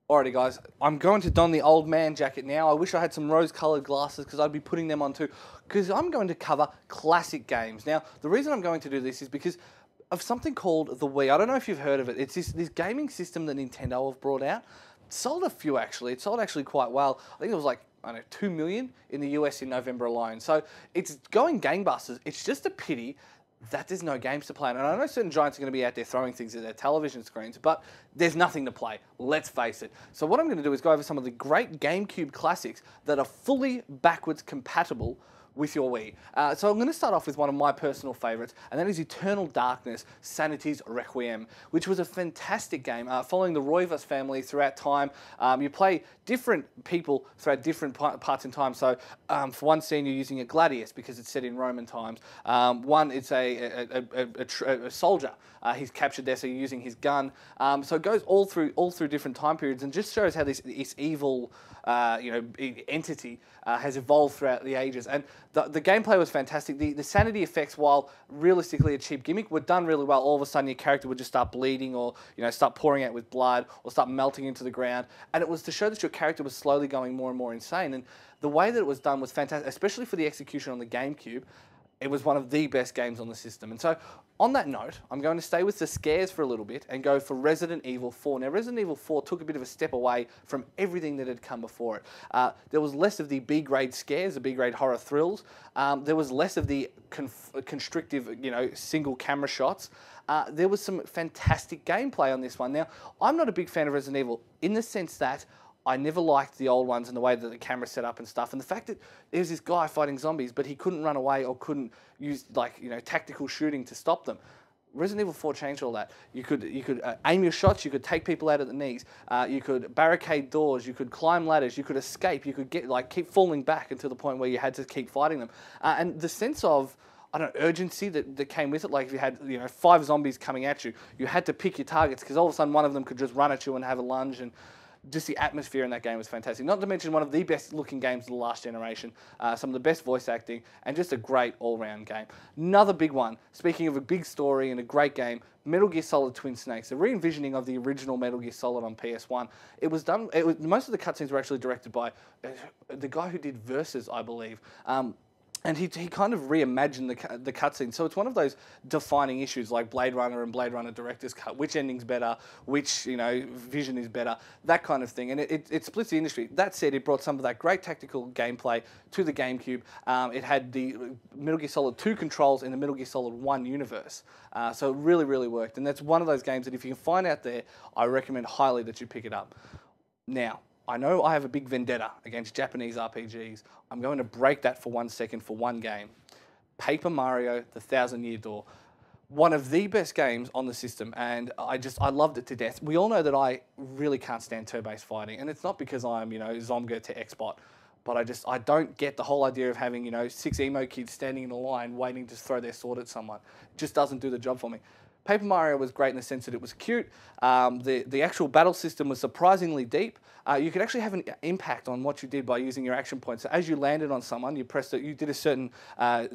Alrighty guys, I'm going to don the old man jacket now. I wish I had some rose-coloured glasses because I'd be putting them on too, because I'm going to cover classic games. Now, the reason I'm going to do this is because of something called the Wii. I don't know if you've heard of it. It's this gaming system that Nintendo have brought out. It sold a few actually. It sold actually quite well. I think it was like, I don't know, 2 million in the US in November alone. So it's going gangbusters. It's just a pity that there's no games to play. And I know certain giants are going to be out there throwing things at their television screens, but there's nothing to play, let's face it. So what I'm going to do is go over some of the great GameCube classics that are fully backwards compatible with your Wii. So I'm going to start off with one of my personal favourites, and that is Eternal Darkness, Sanity's Requiem, which was a fantastic game following the Roivas family throughout time. You play different people throughout different parts in time. So for one scene, you're using a gladius because it's set in Roman times. One, it's a soldier. He's captured there, so you're using his gun. So it goes all through different time periods, and just shows how this evil entity has evolved throughout the ages. And the gameplay was fantastic. The sanity effects, while realistically a cheap gimmick, were done really well. All of a sudden your character would just start bleeding, or start pouring out with blood, or start melting into the ground. And it was to show that your character was slowly going more and more insane. And the way that it was done was fantastic, especially for the execution on the GameCube. It was one of the best games on the system. And so, on that note, I'm going to stay with the scares for a little bit and go for Resident Evil 4. Now, Resident Evil 4 took a bit of a step away from everything that had come before it. There was less of the B-grade scares, the B-grade horror thrills. There was less of the constrictive, single camera shots. There was some fantastic gameplay on this one. Now, I'm not a big fan of Resident Evil in the sense that I never liked the old ones and the way that the camera set up and stuff, and the fact that there was this guy fighting zombies, but he couldn't run away or couldn't use tactical shooting to stop them. Resident Evil 4 changed all that. You could aim your shots, you could take people out at the knees, you could barricade doors, you could climb ladders, you could escape, you could keep falling back until the point where you had to keep fighting them, and the sense of urgency that came with it. Like if you had 5 zombies coming at you, you had to pick your targets because all of a sudden one of them could just run at you and have a lunge. And just the atmosphere in that game was fantastic. Not to mention one of the best looking games of the last generation, some of the best voice acting, and just a great all-round game. Another big one, speaking of a big story and a great game, Metal Gear Solid Twin Snakes, the re-envisioning of the original Metal Gear Solid on PS1. Most of the cutscenes were actually directed by the guy who did Versus, I believe. And he kind of reimagined the cutscene. So it's one of those defining issues like Blade Runner and Blade Runner Director's Cut. Which ending's better? Which vision is better? That kind of thing. And it splits the industry. That said, it brought some of that great tactical gameplay to the GameCube. It had the Metal Gear Solid 2 controls in the Metal Gear Solid 1 universe. So it really, really worked. And that's one of those games that if you can find out there, I recommend highly that you pick it up. Now, I know I have a big vendetta against Japanese RPGs. I'm going to break that for 1 second for one game. Paper Mario, The Thousand Year Door. One of the best games on the system, and I loved it to death. We all know that I really can't stand turn-based fighting, and it's not because I'm, Zomga to Xbot, but I don't get the whole idea of having, 6 emo kids standing in a line waiting to throw their sword at someone. It just doesn't do the job for me. Paper Mario was great in the sense that it was cute. The actual battle system was surprisingly deep. You could actually have an impact on what you did by using your action points. So as you landed on someone, you did a certain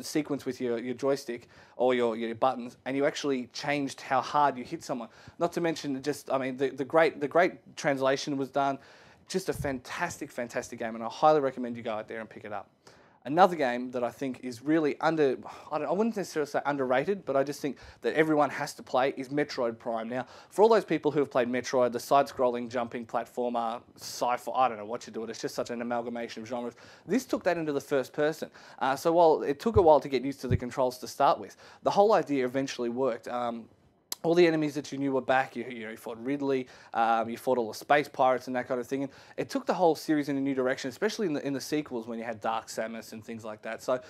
sequence with your joystick or your buttons, and you actually changed how hard you hit someone. Not to mention the great translation was done. Just a fantastic, fantastic game, and I highly recommend you go out there and pick it up. Another game that I think is really I wouldn't necessarily say underrated, but I just think that everyone has to play is Metroid Prime. Now, for all those people who have played Metroid, the side-scrolling, jumping platformer, sci-fi, I don't know what you do it, it's just such an amalgamation of genres. This took that into the first person. So while it took a while to get used to the controls to start with, the whole idea eventually worked. All the enemies that you knew were back. You fought Ridley, you fought all the space pirates and that kind of thing. And it took the whole series in a new direction, especially in the sequels when you had Dark Samus and things like that. So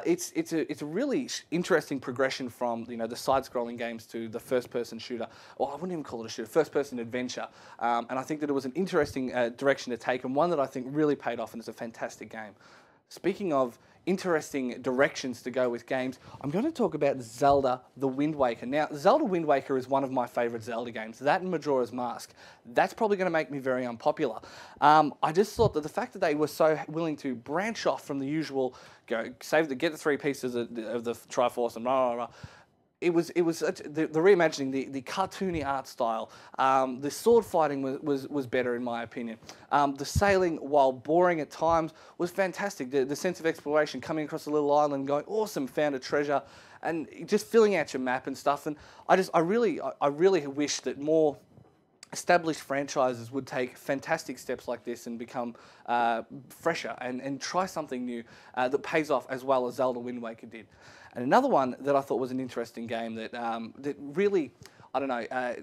it's a really interesting progression from the side-scrolling games to the first-person shooter. Or I wouldn't even call it a shooter, first-person adventure. And I think that it was an interesting direction to take, and one that I think really paid off, and it's a fantastic game. Speaking of interesting directions to go with games, I'm going to talk about Zelda The Wind Waker. Now, Zelda Wind Waker is one of my favourite Zelda games. That and Majora's Mask. That's probably going to make me very unpopular. I just thought that the fact that they were so willing to branch off from the usual, get the 3 pieces of the Triforce and blah, blah, blah, the reimagining, the cartoony art style, the sword fighting was better in my opinion. The sailing, while boring at times, was fantastic. The sense of exploration, coming across a little island, going awesome, found a treasure, and just filling out your map and stuff. And I really wish that more established franchises would take fantastic steps like this and become fresher and try something new that pays off as well as Zelda Wind Waker did. And another one that I thought was an interesting game that that really, I don't know,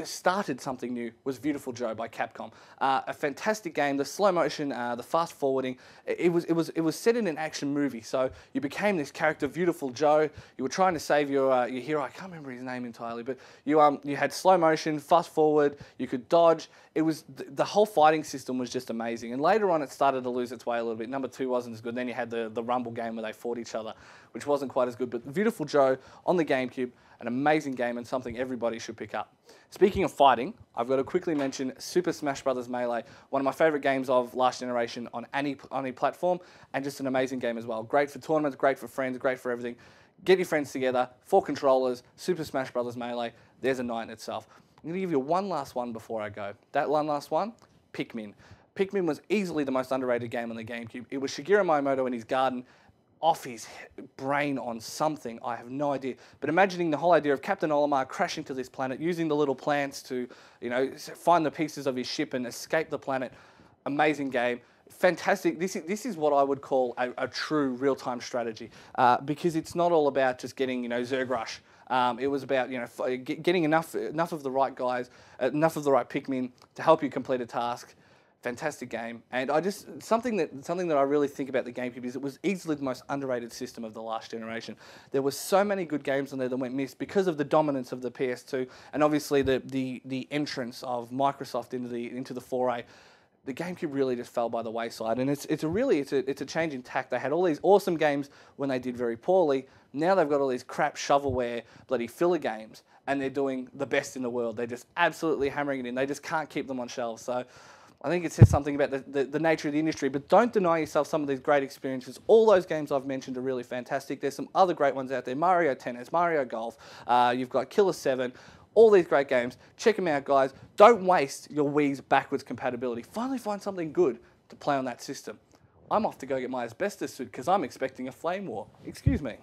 started something new was Beautiful Joe by Capcom. A fantastic game. The slow motion, the fast forwarding. It was set in an action movie. So you became this character, Beautiful Joe. You were trying to save your hero. I can't remember his name entirely, but you had slow motion, fast forward. You could dodge. It was the whole fighting system was just amazing. And later on, it started to lose its way a little bit. Number 2 wasn't as good. Then you had the Rumble game where they fought each other, which wasn't quite as good. But Beautiful Joe on the Gamecube, an amazing game and something everybody should pick up. Speaking of fighting, I've got to quickly mention Super Smash Bros. Melee, one of my favourite games of last generation on any platform, and just an amazing game as well. Great for tournaments, great for friends, great for everything. Get your friends together, 4 controllers, Super Smash Bros. Melee, there's a night in itself. I'm going to give you one last one before I go. That one last one, Pikmin. Pikmin was easily the most underrated game on the GameCube. It was Shigeru Miyamoto in his garden, off his brain on something, I have no idea. But imagining the whole idea of Captain Olimar crashing to this planet, using the little plants to, find the pieces of his ship and escape the planet. Amazing game. Fantastic. This is what I would call a true real-time strategy, because it's not all about just getting, Zerg Rush. It was about, getting enough of the right guys, enough of the right Pikmin to help you complete a task. Fantastic game, and something that I really think about the GameCube is it was easily the most underrated system of the last generation. There were so many good games on there that went missed because of the dominance of the PS2 and obviously the entrance of Microsoft into the foray. The GameCube really just fell by the wayside, and it's a change in tack. They had all these awesome games when they did very poorly. Now they've got all these crap shovelware, bloody filler games, and they're doing the best in the world. They're just absolutely hammering it in. They just can't keep them on shelves. So I think it says something about the nature of the industry, but don't deny yourself some of these great experiences. All those games I've mentioned are really fantastic. There's some other great ones out there. Mario Tennis, Mario Golf, you've got Killer 7, all these great games. Check them out, guys. Don't waste your Wii's backwards compatibility. Finally find something good to play on that system. I'm off to go get my asbestos suit because I'm expecting a flame war. Excuse me.